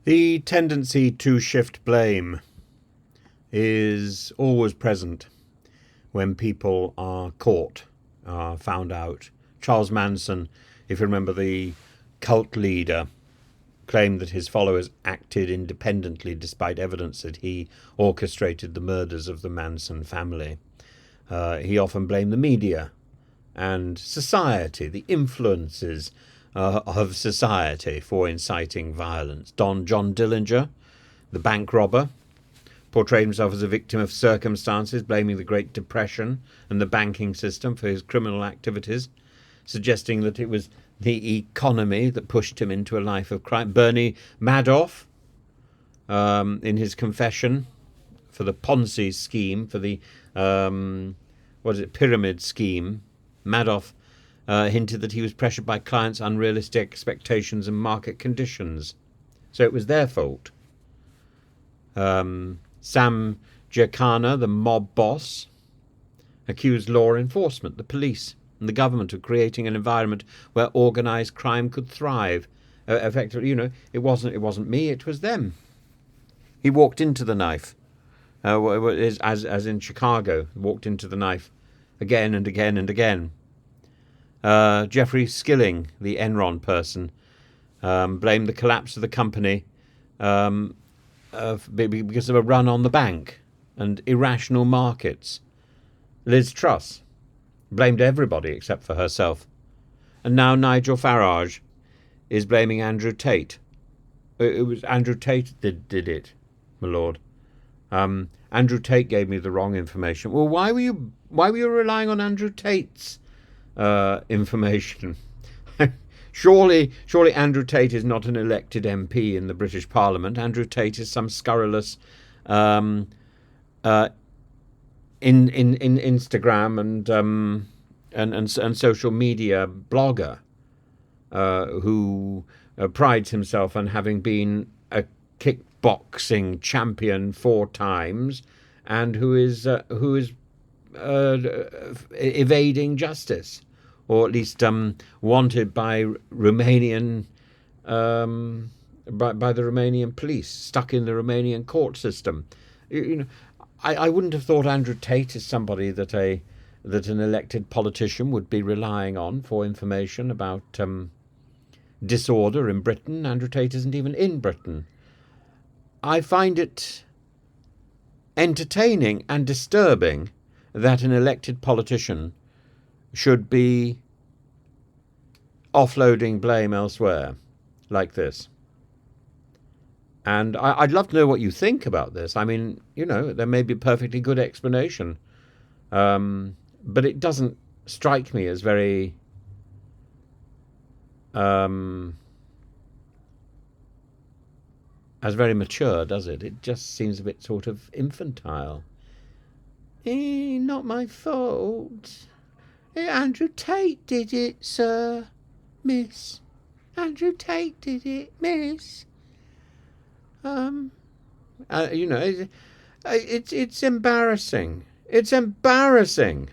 The tendency to shift blame is always present when people are caught, are found out. Charles Manson, if you remember, the cult leader, claimed that his followers acted independently despite evidence that he orchestrated the murders of the Manson family. He often blamed the media and society, the influences of society, for inciting violence. John Dillinger, the bank robber, portrayed himself as a victim of circumstances, blaming the Great Depression and the banking system for his criminal activities, suggesting that it was the economy that pushed him into a life of crime. Bernie Madoff, in his confession for the Ponzi scheme, for the pyramid scheme, Madoff hinted that he was pressured by clients' unrealistic expectations and market conditions. So it was their fault. Sam Giancana, the mob boss, accused law enforcement, the police, and the government of creating an environment where organised crime could thrive. Effectively, it wasn't me, it was them. He walked into the knife, as in Chicago, walked into the knife again and again and again. Jeffrey Skilling, the Enron person, blamed the collapse of the company because of a run on the bank and irrational markets. Liz Truss blamed everybody except for herself. And now Nigel Farage is blaming Andrew Tate. It was Andrew Tate that did it, my lord. Andrew Tate gave me the wrong information. Well, why were you relying on Andrew Tate's information? Surely Andrew Tate is not an elected MP in the British Parliament. Andrew Tate is some scurrilous in Instagram and social media blogger who prides himself on having been a kickboxing champion 4 times and who is evading justice, or at least wanted by Romanian by the Romanian police, stuck in the Romanian court system. I wouldn't have thought Andrew Tate is somebody that an elected politician would be relying on for information about disorder in Britain. Andrew Tate isn't even in Britain. I find it entertaining and disturbing that an elected politician should be offloading blame elsewhere like this. And I'd love to know what you think about this. I mean, there may be a perfectly good explanation, but it doesn't strike me as very mature, does it? It just seems a bit sort of infantile. Not my fault. Andrew Tate did it, sir. Miss. Andrew Tate did it, miss. It's embarrassing. It's embarrassing.